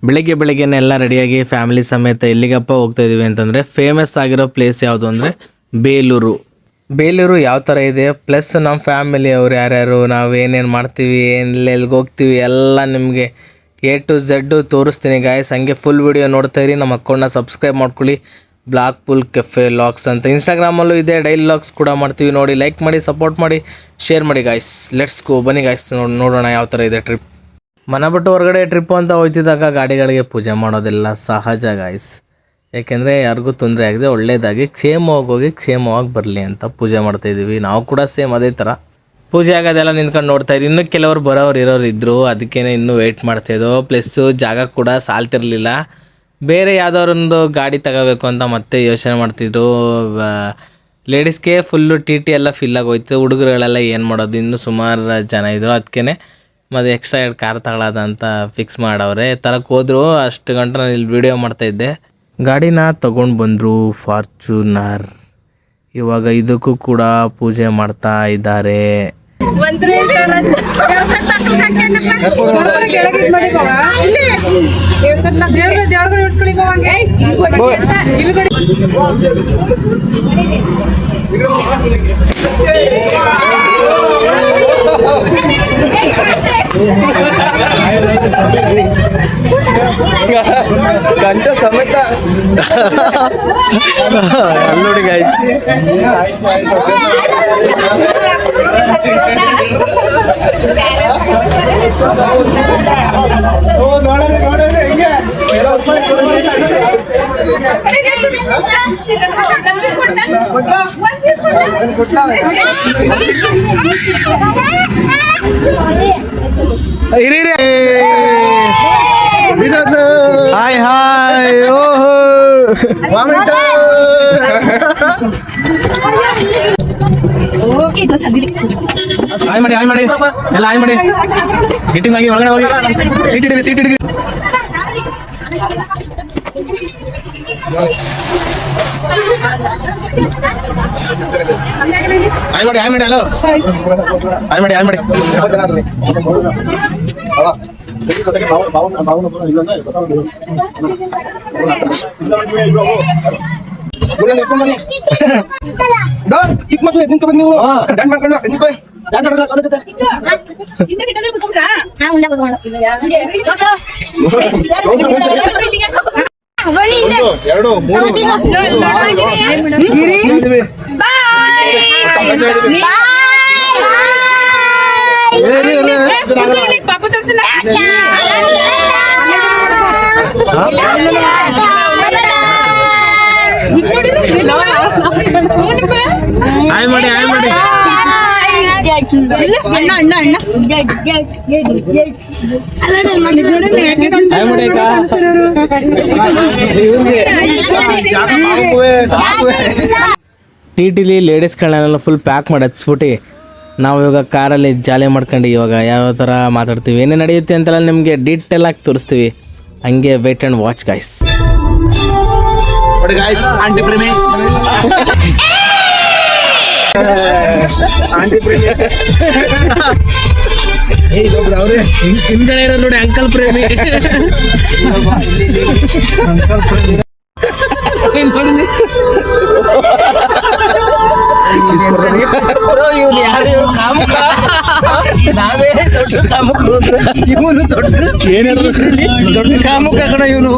ಬೆಳಗ್ಗೆನೇ ಎಲ್ಲ ರೆಡಿಯಾಗಿ ಫ್ಯಾಮಿಲಿ ಸಮೇತ ಎಲ್ಲಿಗಪ್ಪ ಹೋಗ್ತಾ ಇದೀವಿ ಅಂತಂದರೆ ಫೇಮಸ್ ಆಗಿರೋ ಪ್ಲೇಸ್ ಯಾವುದು ಅಂದರೆ ಬೇಲೂರು ಯಾವ ಥರ ಇದೆ, ಪ್ಲಸ್ ನಮ್ಮ ಫ್ಯಾಮಿಲಿ ಅವ್ರು ಯಾರ್ಯಾರು, ನಾವು ಏನೇನು ಮಾಡ್ತೀವಿ, ಎಲ್ಲಿಗೆ ಹೋಗ್ತೀವಿ ಎಲ್ಲ ನಿಮಗೆ A to Z ತೋರಿಸ್ತೀನಿ ಗಾಯ್ಸ್. ಹಂಗೆ ಫುಲ್ ವಿಡಿಯೋ ನೋಡ್ತಾ ಇರಿ. ನಮ್ಮ ಅಕೌಂಟ್ನ ಸಬ್ಸ್ಕ್ರೈಬ್ ಮಾಡ್ಕೊಳ್ಳಿ. ಬ್ಲಾಕ್ ಪುಲ್ ಕೆಫೆ ಲಾಗ್ಸ್ ಅಂತ ಇನ್ಸ್ಟಾಗ್ರಾಮಲ್ಲೂ ಇದೆ, ಡೈಲಿ ಲಾಗ್ಸ್ ಕೂಡ ಮಾಡ್ತೀವಿ. ನೋಡಿ, ಲೈಕ್ ಮಾಡಿ, ಸಪೋರ್ಟ್ ಮಾಡಿ, ಶೇರ್ ಮಾಡಿ ಗಾಯ್ಸ್. ಲೆಟ್ಸ್ ಗೋ, ಬನ್ನಿ ಗಾಯ್ಸ್, ನೋಡೋಣ ಯಾವ ಥರ ಇದೆ ಟ್ರಿಪ್. ಮನೆ ಬಿಟ್ಟು ಹೊರಗಡೆ ಟ್ರಿಪ್ಪು ಅಂತ ಹೋಗ್ತಿದ್ದಾಗ ಗಾಡಿಗಳಿಗೆ ಪೂಜೆ ಮಾಡೋದೆಲ್ಲ ಸಹಜ ಗಾಯ್ಸ್. ಯಾಕೆಂದರೆ ಯಾರಿಗೂ ತೊಂದರೆ ಆಗದೆ ಒಳ್ಳೆಯದಾಗಿ ಕ್ಷೇಮವಾಗಿ ಕ್ಷೇಮವಾಗಿ ಬರಲಿ ಅಂತ ಪೂಜೆ ಮಾಡ್ತಾಯಿದ್ದೀವಿ. ನಾವು ಕೂಡ ಸೇಮ್ ಅದೇ ಥರ ಪೂಜೆ ಆಗೋದೆಲ್ಲ ನಿಂತ್ಕೊಂಡು ನೋಡ್ತಾಯಿದ್ವಿ. ಇನ್ನೂ ಕೆಲವರು ಇರೋರು ಇದ್ದರು, ಅದಕ್ಕೇ ಇನ್ನೂ ವೆಯ್ಟ್ ಮಾಡ್ತಾಯಿದ್ದೋ. ಪ್ಲಸ್ಸು ಜಾಗ ಕೂಡ ಸಾಲ್ತಿರಲಿಲ್ಲ. ಬೇರೆ ಯಾವುದಾದ್ರೊಂದು ಗಾಡಿ ತಗೋಬೇಕು ಅಂತ ಮತ್ತೆ ಯೋಚನೆ ಮಾಡ್ತಿದ್ರು. ಲೇಡೀಸ್ಗೆ ಫುಲ್ಲು ಟಿ ಎಲ್ಲ ಫಿಲ್ ಆಗೋಯ್ತು. ಹುಡುಗರುಗಳೆಲ್ಲ ಏನು ಮಾಡೋದು, ಇನ್ನೂ ಸುಮಾರು ಜನ ಇದ್ದರು. ಅದಕ್ಕೇ ಮತ್ತು ಎಕ್ಸ್ಟ್ರಾ 2 ಕಾರ್ ತಗೊಳ್ಳೋದ ಅಂತ ಫಿಕ್ಸ್ ಮಾಡವ್ರೆ. ತರಕ್ಕೆ ಹೋದ್ರು. ಅಷ್ಟು ಗಂಟೆ ನಾನು ಇಲ್ಲಿ ವೀಡಿಯೋ ಮಾಡ್ತಾಯಿದ್ದೆ. ಗಾಡಿನ ತೊಗೊಂಡು ಬಂದರು, ಫಾರ್ಚೂನರ್. ಇವಾಗ ಇದಕ್ಕೂ ಕೂಡ ಪೂಜೆ ಮಾಡ್ತಾ ಇದ್ದಾರೆ. ಗಂಟೆ ಸಮೇತ ನೋಡಿ ಗಾಯ್ಸ್, ಹಾಯ್ ಹಾಯ್, ಓಹೋ ಹಾಯ್ ಮಾಡಿ ಎಲ್ಲ ಹಾಯ್ ಮಾಡಿ. ಗಿಟ್ಟಿಂಗ್ ಆಗಿ ಒಳಗಡೆ ಹೋಗಿ ಸೀಟ್ ಹಿಡಿದು ಹಾಯ್ ಮಾಡಿ ಹಲೋ ಹಾಯ್ ಮಾಡಿ ಚಿಕ್ಕ ಮಕ್ಳು ನಿಂತ್ಕೊಂಡು ನೀವು ಡ್ಯಾನ್ಸ್ ಮಾಡ್ಕೊಂಡು ಡ್ಯಾನ್ಸ್ ಆಡೋಣ ಸಣ್ಣ ಜೊತೆ ಎರಡು ಪಾಪ ತೋರ್ಸಿಲ್ಲ ಹಾಯ್ ಮಾಡಿ ಟಿಟಿಲಿ ಲೇಡೀಸ್ಗಳನ್ನೆಲ್ಲ ಫುಲ್ ಪ್ಯಾಕ್ ಮಾಡಿ ಹಚ್ಬಿಟ್ಟು ನಾವು ಇವಾಗ ಕಾರಲ್ಲಿ ಜಾಲಿ ಮಾಡ್ಕೊಂಡು ಇವಾಗ ಯಾವ ಥರ ಮಾತಾಡ್ತೀವಿ, ಏನೇನು ನಡೆಯುತ್ತೆ ಅಂತೆಲ್ಲ ನಿಮಗೆ ಡೀಟೇಲ್ ಆಗಿ ತೋರಿಸ್ತೀವಿ. ಹಂಗೆ ವೇಟ್ ಆ್ಯಂಡ್ ವಾಚ್ ಗಾಯ್ಸ್. ಹಿಂದ್ಗಡೆ ಇರೋ ನೋಡಿ ಅಂಕಲ್ ಪ್ರೇಮಿ. ಇವನು ಯಾರು ಕಾಮುಕ, ನಾವೇ ದೊಡ್ಡ ಕಾಮುಕರು. ಇವನು ದೊಡ್ಡ ಕಾಮುಕ ಕಣ ಇವನು.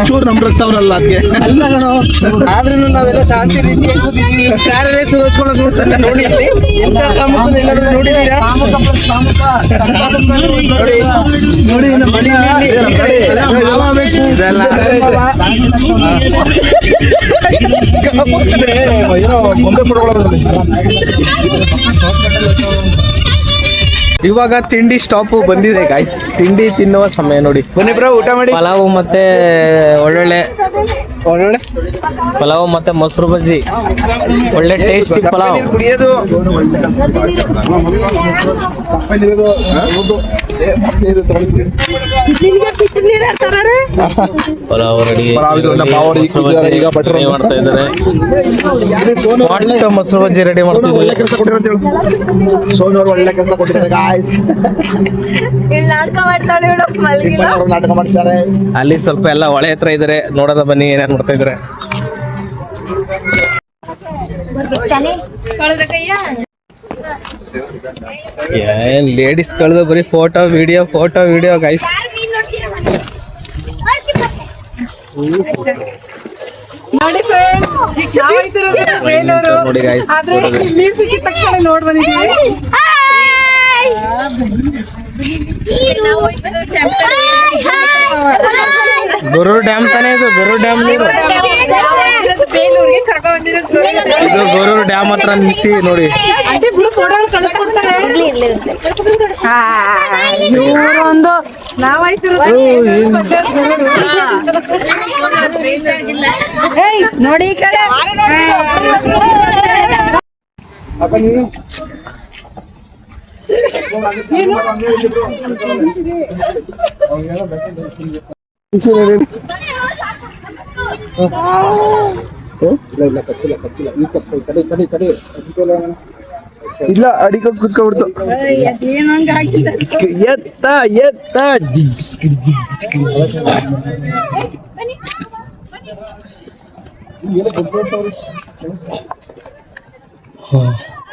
ಚೂರು ನಮ್ಮ ರಕ್ತವ್ರಲ್ಲ ಅದಕ್ಕೆ ಅಲ್ಲ ಕಣ. ಆದ್ರೂ ನಾವೆಲ್ಲ ಶಾಂತಿ ರೀತಿಯಾಗಿ ಕೂತಿದ್ದೀವಿ. ಯಾರೇ ಸುರಸ್ಕೊಂಡು ನೋಡ್ತಾರೆ ನೋಡಿ. ಎಂತ ಕಾಮುಕ ಎಲ್ಲರೂ ನೋಡಿದ್ದೀರಾ? ನೋಡಿ ನಮ್ಮ ಮನೆ ಇವಾಗ ತಿಂಡಿ ಸ್ಟಾಪು ಬಂದಿದೆ ಗಾಯ್ಸ್. ತಿಂಡಿ ತಿನ್ನುವ ಸಮಯ ನೋಡಿ. ಬನ್ನಿ ಬ್ರೋ, ಊಟ ಮಾಡಿ. ಪಲಾವು ಮತ್ತೆ ಒಳ್ಳೊಳ್ಳೆ ಒಳ್ಳೆ ಪಲಾವ್ ಮತ್ತೆ ಮೊಸರು ಬಜ್ಜಿ, ಒಳ್ಳೆ ಟೇಸ್ಟಿ ಪಲಾವ್. ಕುಡಿಯೋದು ಪಲಾವ್ ರೆಡಿ ಈಗ ಭಟ್ರು ಮಾಡ್ತಾ ಇದ್ದಾರೆ. ಮೊಸರು ಬಜ್ಜಿ ರೆಡಿ ಮಾಡ್ತಿದ್ದಾರೆ. ಸೋನವ್ರು ಒಳ್ಳೆ ಕೆಲಸ ಕೊಟ್ಟಿದ್ದಾರೆ ಗಾಯ್ಸ್. ನಾಟಕ ಮಾಡ್ತಾಳೆ ನಾಟಕ ಮಾಡ್ತಾರೆ. ಅಲ್ಲಿ ಸ್ವಲ್ಪ ಎಲ್ಲ ಹೊಳೆ ಹತ್ರ ಇದಾರೆ, ನೋಡೋದ ಬನ್ನಿ ಏನೇನ್ ಮಾಡ್ತಾ ಇದಾರೆ. ಏನ್ ಲೇಡೀಸ್ ಕಳೆದು ಬರೀ ಫೋಟೋ ವಿಡಿಯೋ ಗೈಸ್. ನೋಡಿ ನೋಡಿ ಗೈಸ್, ನೋಡ್ ಬಂದಿದ್ದೀವಿ. ಗೊರೂರು ಡ್ಯಾಮ್ ತಾನೇ ಇದು, ಗೊರೂರು ಡ್ಯಾಮ್ ನೀರು. ಬೇಲೂರಿಗೆ ಕರ್ಕೊಂಡ್ ಬಂದಿರೋದು. ಇದು ಗೊರೂರು ಡ್ಯಾಮ್ ಹತ್ರ ನಿಲ್ಸಿ ನೋಡಿ. ಒಂದು ನಾವಾಯ್ತು ನೋಡಿ ಈ ಕಡೆ ಇಲ್ಲ ಅಡಿಗೆ ಕುತ್ಕೊಬಿಡ್ತು. ಎತ್ತ ಎತ್ತ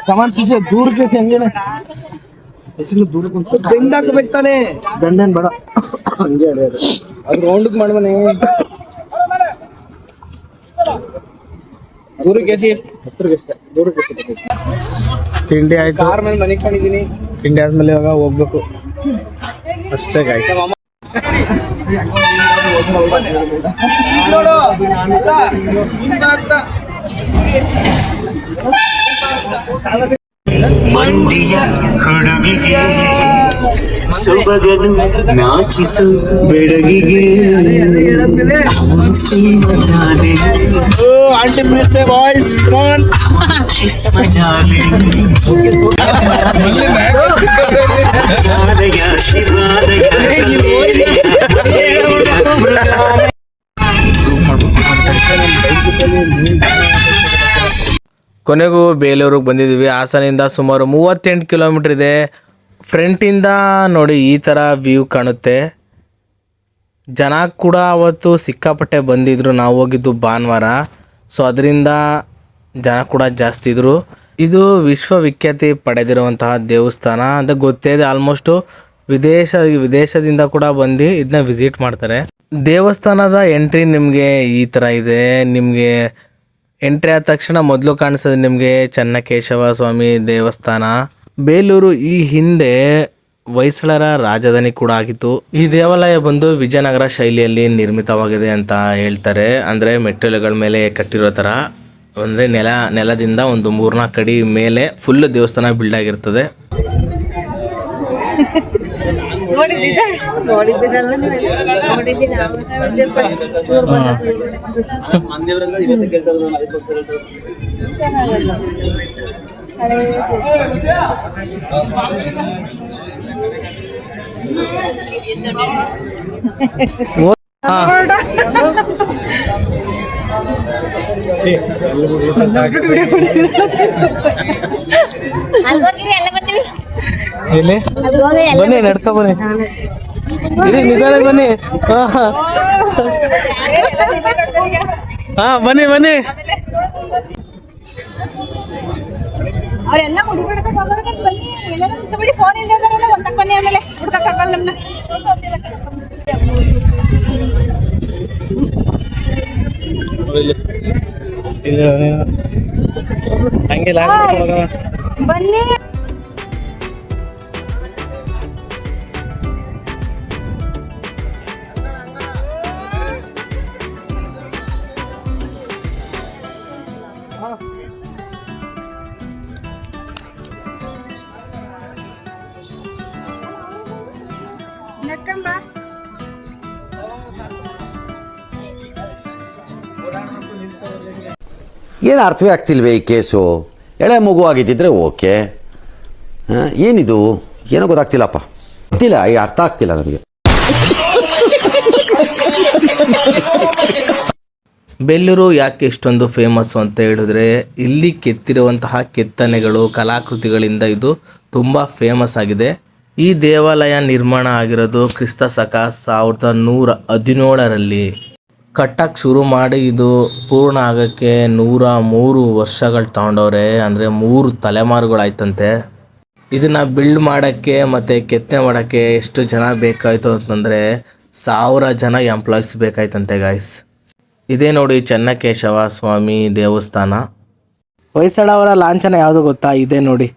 ಕಮಾನ್ ಸಿಸೆ ದೂರ ಕೇಸಿ ಹಂಗೇನೆ ಹೆಸರು ದೂರ ಕುಂತು ದಂಡ ಹಾಕ್ಬೇಕು ತಾನೆ. ದಂಡೇನ್ ಬೇಡ, ಹಂಗೆ ಹೊಡೆಯೋದು. ಅದು ರೌಂಡ್ ಮಾಡ್ಬನೆ. ದೂರ ಕೇಸಿ ಹತ್ರ ಕೇಸ್ತೆ ದೂರ ಕೇಸಿ. ತಿಂಡಿ ಆಯ್ತು, ಕಾರ್ ಮೇಲೆ ಮನೆ ಕಾಣಿದೀನಿ. ತಿಂಡಿ ಆದ್ಮೇಲೆ ಇವಾಗ ಹೋಗ್ಬೇಕು ಅಷ್ಟೇ ಗೈಸ್. ಮಂಡಿಯ ಹುಡುಗಿಗೆ ಸೊಬಗನು ನಾಚಿಸು ಬೆಡಗಿಗೆ ಆಂಟಿ ಪ್ಲೀಸ್ ಬಾಯ್ಸ್ ಕಾನ್ ಕೊನೆಗೂ ಬೇಲೂರಿಗೆ ಬಂದಿದ್ದೀವಿ. ಹಾಸನಿಂದ ಸುಮಾರು 38 ಕಿಲೋಮೀಟ್ರ್ ಇದೆ. ಫ್ರಂಟಿಂದ ನೋಡಿ ಈ ಥರ ವ್ಯೂ ಕಾಣುತ್ತೆ. ಜನ ಕೂಡ ಅವತ್ತು ಸಿಕ್ಕಾಪಟ್ಟೆ ಬಂದಿದ್ರು. ನಾವು ಹೋಗಿದ್ದು ಭಾನುವಾರ, ಸೊ ಅದರಿಂದ ಜನ ಕೂಡ ಜಾಸ್ತಿ ಇದ್ದರು. ಇದು ವಿಶ್ವವಿಖ್ಯಾತಿ ಪಡೆದಿರುವಂತಹ ದೇವಸ್ಥಾನ ಅಂತ ಗೊತ್ತೇ ಇದೆ. ಆಲ್ಮೋಸ್ಟು ವಿದೇಶದಿಂದ ಕೂಡ ಬಂದು ಇದನ್ನ ವಿಸಿಟ್ ಮಾಡ್ತಾರೆ. ದೇವಸ್ಥಾನದ ಎಂಟ್ರಿ ನಿಮಗೆ ಈ ಥರ ಇದೆ. ನಿಮಗೆ ಎಂಟ್ರಿ ಆದ ತಕ್ಷಣ ಮೊದಲು ಕಾಣಿಸೋದು ನಿಮಗೆ ಚೆನ್ನಕೇಶವ ಸ್ವಾಮಿ ದೇವಸ್ಥಾನ. ಬೇಲೂರು ಈ ಹಿಂದೆ ಹೊಯ್ಸಳರ ರಾಜಧಾನಿ ಕೂಡ ಆಗಿತ್ತು. ಈ ದೇವಾಲಯ ಬಂದು ವಿಜಯನಗರ ಶೈಲಿಯಲ್ಲಿ ನಿರ್ಮಿತವಾಗಿದೆ ಅಂತ ಹೇಳ್ತಾರೆ. ಅಂದರೆ ಮೆಟ್ಟಿಲುಗಳ ಮೇಲೆ ಕಟ್ಟಿರೋ ಥರ, ಅಂದರೆ ನೆಲದಿಂದ ಒಂದು 3-4 ಅಡಿ ಮೇಲೆ ಫುಲ್ ದೇವಸ್ಥಾನ ಬಿಲ್ಡ್ ಆಗಿರ್ತದೆ. ಇಲ್ಲಿ ಬನ್ನಿ, ನಡ್ಕೊ ಬನ್ನಿ, ಇಲ್ಲಿ ನಿಧಾನ ಬನ್ನಿ. ಹಾ ಬನ್ನಿ ಬನ್ನಿ. ಅವರೆಲ್ಲ ಬನ್ನಿ, ಎಲ್ಲ ಸುತ್ತಬಿಡಿ. ಫೋನ್ ಇಲ್ಲ ಒಂದಕ್ಕೆ ಬನ್ನಿ, ಆಮೇಲೆ ಹುಡ್ಕಕ್ಕಾಗಲ್ಲ ನಮ್ಮನ್ನ. ಹಂಗೆ ಬನ್ನಿ. ಏನು ಅರ್ಥವೇ ಆಗ್ತಿಲ್ವೇ ಈ ಕೇಸು? ಎಳೆ ಮಗು ಆಗಿದ್ದಿದ್ರೆ ಓಕೆ, ಏನಿದು ಏನೋ ಗೊತ್ತಾಗ್ತಿಲ್ಲಪ್ಪ, ಗೊತ್ತಿಲ್ಲ, ಈ ಅರ್ಥ ಆಗ್ತಿಲ್ಲ ನನಗೆ. ಬೇಲೂರು ಯಾಕೆ ಇಷ್ಟೊಂದು ಫೇಮಸ್ಸು ಅಂತ ಹೇಳಿದ್ರೆ ಇಲ್ಲಿ ಕೆತ್ತಿರುವಂತಹ ಕೆತ್ತನೆಗಳು ಕಲಾಕೃತಿಗಳಿಂದ ಇದು ತುಂಬ ಫೇಮಸ್ ಆಗಿದೆ. ಈ ದೇವಾಲಯ ನಿರ್ಮಾಣ ಆಗಿರೋದು ಕ್ರಿಸ್ತ ಶಕ 1117ರಲ್ಲಿ. ಕಟ್ಟಕ್ಕೆ ಶುರು ಮಾಡಿ ಇದು ಪೂರ್ಣ ಆಗೋಕ್ಕೆ 103 ವರ್ಷಗಳು ತಗೊಂಡವ್ರೆ, ಅಂದರೆ 3 ತಲೆಮಾರುಗಳಾಯ್ತಂತೆ. ಇದನ್ನು ಬಿಲ್ಡ್ ಮಾಡೋಕ್ಕೆ ಮತ್ತು ಕೆತ್ತನೆ ಮಾಡೋಕ್ಕೆ ಎಷ್ಟು ಜನ ಬೇಕಾಯಿತು ಅಂತಂದರೆ 1000 ಜನ ಎಂಪ್ಲಾಯ್ಸ್ ಬೇಕಾಯ್ತಂತೆ ಗಾಯ್ಸ್. ಇದೇ ನೋಡಿ ಚೆನ್ನಕೇಶವ ಸ್ವಾಮಿ ದೇವಸ್ಥಾನ. ಹೊಯ್ಸಳ ಅವರ ಲಾಂಛನ ಯಾವುದು ಗೊತ್ತಾ? ಇದೇ ನೋಡಿ,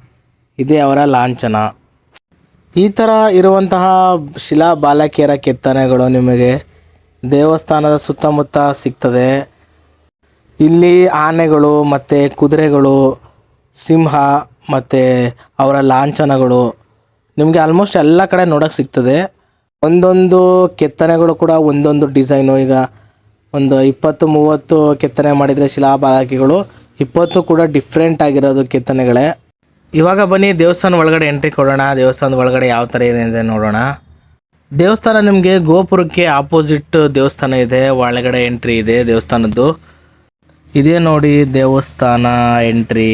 ಇದೇ ಅವರ ಲಾಂಛನ. ಈ ಥರ ಇರುವಂತಹ ಶಿಲಾ ಬಾಲಕಿಯರ ಕೆತ್ತನೆಗಳು ನಿಮಗೆ ದೇವಸ್ಥಾನದ ಸುತ್ತಮುತ್ತ ಸಿಗ್ತದೆ. ಇಲ್ಲಿ ಆನೆಗಳು ಮತ್ತು ಕುದುರೆಗಳು, ಸಿಂಹ ಮತ್ತು ಅವರ ಲಾಂಛನಗಳು ನಿಮಗೆ ಆಲ್ಮೋಸ್ಟ್ ಎಲ್ಲ ಕಡೆ ನೋಡೋಕ್ಕೆ ಸಿಗ್ತದೆ. ಒಂದೊಂದು ಕೆತ್ತನೆಗಳು ಕೂಡ ಒಂದೊಂದು ಡಿಸೈನು. ಈಗ ಒಂದು 20-30 ಕೆತ್ತನೆ ಮಾಡಿದರೆ ಶಿಲಾಬಾಲಕಿಗಳು 20 ಕೂಡ ಡಿಫ್ರೆಂಟ್ ಆಗಿರೋದು ಕೆತ್ತನೆಗಳೇ. ಇವಾಗ ಬನ್ನಿ ದೇವಸ್ಥಾನ ಒಳಗಡೆ ಎಂಟ್ರಿ ಕೊಡೋಣ. ದೇವಸ್ಥಾನದ ಒಳಗಡೆ ಯಾವ ಥರ ಇದೆ ಅಂತ ನೋಡೋಣ. ದೇವಸ್ಥಾನ ನಿಮಗೆ ಗೋಪುರಕ್ಕೆ ಆಪೋಸಿಟ್ ದೇವಸ್ಥಾನ ಇದೆ, ಒಳಗಡೆ ಎಂಟ್ರಿ ಇದೆ ದೇವಸ್ಥಾನದ್ದು. ಇದೇ ನೋಡಿ ದೇವಸ್ಥಾನ ಎಂಟ್ರಿ.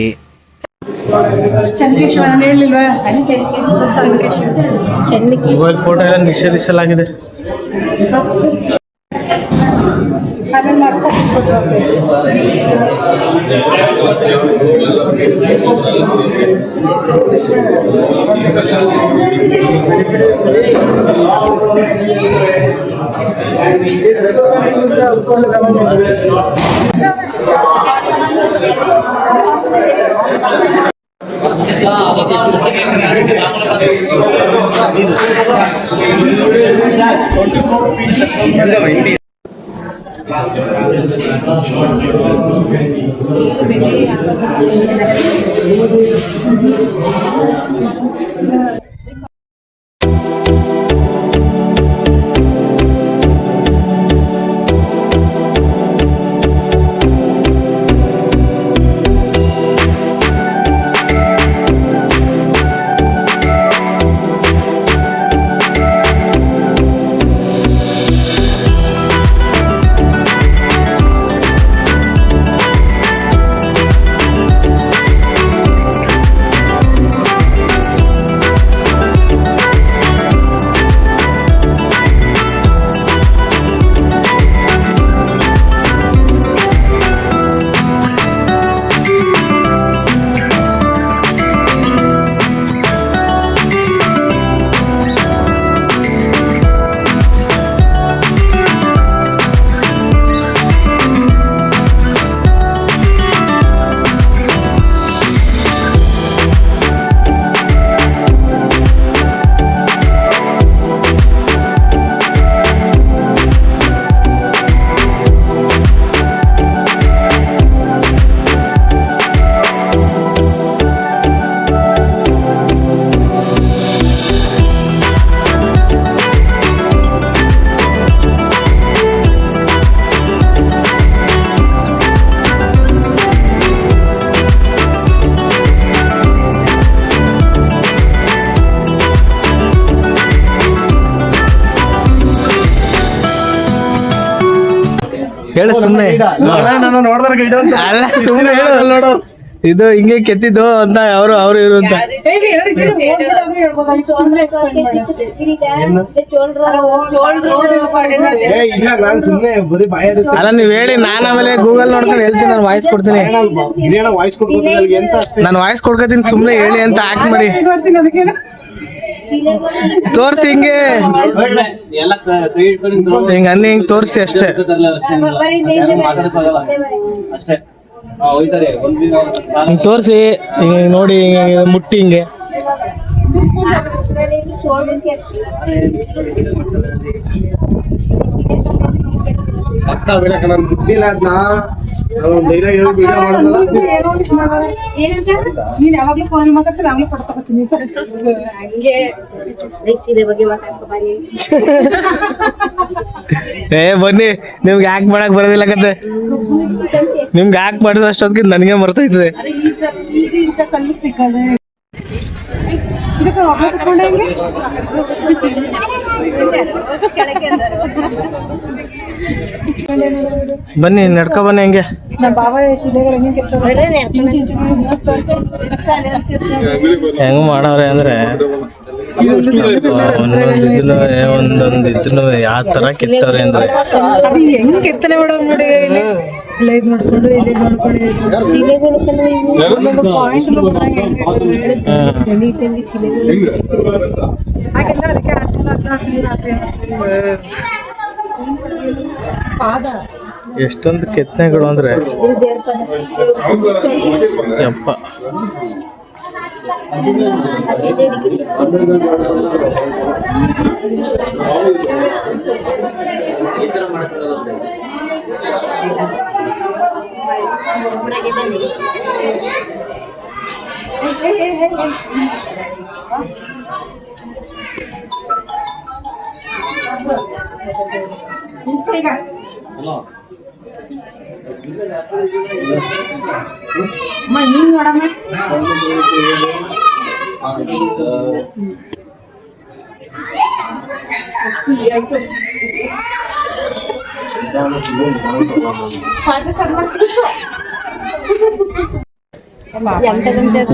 ಮೊಬೈಲ್ ಫೋಟೋ ಎಲ್ಲ ನಿಷೇಧಿಸಲಾಗಿದೆ. ಹೇಳು ಸುಮ್ಮನೆ, ಅಲ್ಲ ಸುಮ್ಮನೆ ಹೇಳು ನೋಡು, ಇದು ಹಿಂಗೆ ಕೆತ್ತಿದ್ದು ಅಂತ ಅವರು ಇವರು ಅಂತ. ಅಲ್ಲ ನೀವು ಹೇಳಿ, ನಾನು ಆಮೇಲೆ ಗೂಗಲ್ ನೋಡ್ಕೊಂಡು ಹೇಳ್ತೀನಿ. ನಾನು ವಾಯ್ಸ್ ಕೊಡ್ತೀನಿ, ನಾನು ವಾಯ್ಸ್ ಕೊಡ್ಕೊತೀನಿ. ಸುಮ್ಮನೆ ಹೇಳಿ ಅಂತ ಆಕ್ಟ್ ಮಾಡಿ ತೋರ್ಸಿ, ಹಿಂಗೆ ಹಿಂಗ ಅನ್ನಿ ಹಿಂಗ್ ತೋರಿಸಿ ಅಷ್ಟೇ. ಹಿಂಗ್ ತೋರಿಸಿ, ನೋಡಿ ಮುಟ್ಟಿ ಹಿಂಗೆ. ಅಕ್ಕ ಬಿಡಕ ನಾನು ಬಿಟ್ಟಿಲ್ಲ ಅದನ್ನ. ಏನಂತ ನೀನ್ ಯಾವಾಗ್ಲೂ ಫೋನ್ ಮಾತಾಡ್ತಾರೆ ಅವ್ನು ಫೋಟೋ ತಗೋತೀನಿ ಹಂಗೆ ಸೀರೆ ಬಗ್ಗೆ ಮಾತಾಡ್ಕೊ ಏ ಬನ್ನಿ ನಿಮ್ಗೆ ಯಾಕೆ ಮಾಡಕ್ ಬರೋದಿಲ್ಲ ಕತೆ ನಿಮ್ಗೆ ಯಾಕೆ ಮಾಡಿದ ಅಷ್ಟೊತ್ತಿಗೆ ನನಗೆ ಮರ್ತೋಯ್ತದೆ ಈಗ ಕಲ್ಲು ಸಿಕ್ಕದೆ ಇದಕ್ಕೆ ಒಬ್ಬ ತಗೊಂಡೆ ಹೆಂಗೆ ಬನ್ನಿ ನಡ್ಕೊ ಬನ್ನಿ ಹೆಂಗೆ ನಮ್ಮ ಬಾವ ಶಿಲೆಗಳು ಹೆಂಗೆ ಹೆಂಗ್ ಮಾಡವ್ರೆ ಅಂದ್ರೆ ಒಂದೊಂದು ಇದನ್ನು ಯಾವ ತರ ಕಿತ್ತವ್ರೆ ಅಂದ್ರೆ ಅದು ಹೆಂಗ್ ಕೆತ್ತನೆ ಮಾಡೋದು ನೋಡಿ ಇಲ್ಲಿ ಎಲ್ಲ ಇದು ಮಾಡ್ಕೊಂಡು ಇಲ್ಲಿ ನೋಡ್ಕೊಂಡು ಶಿಲೆಗಳು ಪಾಯಿಂಟ್ ಹಾಗೆಲ್ಲ ಅದಕ್ಕೆ ಪಾದ ಎಷ್ಟೊಂದು ಕೆತ್ತನೆಗಳು ಅಂದ್ರೆ ಯಪ್ಪ ನೀನ್ ನೋಡಮ್ಮ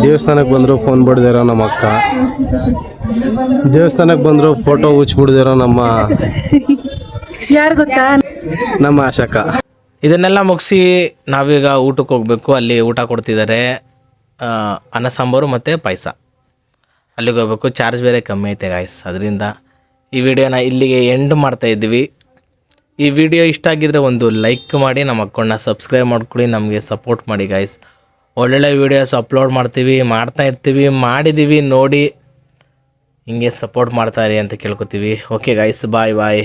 ದೇವಸ್ಥಾನಕ್ಕೆ ಬಂದ್ರು ಫೋನ್ ಬಿಡ್ದಿರೋ ನಮ್ಮ ಅಕ್ಕ, ದೇವಸ್ಥಾನಕ್ಕೆ ಬಂದ್ರು ಫೋಟೋ ಉಚ್ಬಿಡ್ದಿರೋ ನಮ್ಮ ಯಾರು ಗೊತ್ತಾ ನಮ್ಮ ಆಶಕ್ಕ. ಇದನ್ನೆಲ್ಲ ಮುಗಿಸಿ ನಾವೀಗ ಊಟಕ್ಕೆ ಹೋಗ್ಬೇಕು. ಅಲ್ಲಿ ಊಟ ಕೊಡ್ತಿದ್ದಾರೆ, ಅನ್ನ ಸಾಂಬಾರು ಮತ್ತು ಪಾಯಸ. ಅಲ್ಲಿಗೆ ಹೋಗ್ಬೇಕು. ಚಾರ್ಜ್ ಬೇರೆ ಕಮ್ಮಿ ಐತೆ ಗಾಯ್ಸ್. ಅದರಿಂದ ಈ ವಿಡಿಯೋನ ಇಲ್ಲಿಗೆ ಎಂಡ್ ಮಾಡ್ತಾಯಿದ್ವಿ. ಈ ವಿಡಿಯೋ ಇಷ್ಟ ಆಗಿದ್ರೆ ಒಂದು ಲೈಕ್ ಮಾಡಿ, ನಮ್ಮ ಅಕೌಂಟ್ನ ಸಬ್ಸ್ಕ್ರೈಬ್ ಮಾಡ್ಕೊಳ್ಳಿ, ನಮಗೆ ಸಪೋರ್ಟ್ ಮಾಡಿ ಗಾಯ್ಸ್. ಒಳ್ಳೊಳ್ಳೆ ವೀಡಿಯೋಸ್ ಅಪ್ಲೋಡ್ ಮಾಡ್ತಾ ಇರ್ತೀವಿ, ಮಾಡಿದ್ದೀವಿ ನೋಡಿ. ಹಿಂಗೆ ಸಪೋರ್ಟ್ ಮಾಡ್ತಾಯಿರಿ ಅಂತ ಕೇಳ್ಕೊತೀವಿ. ಓಕೆ ಗಾಯ್ಸ್, ಬಾಯ್.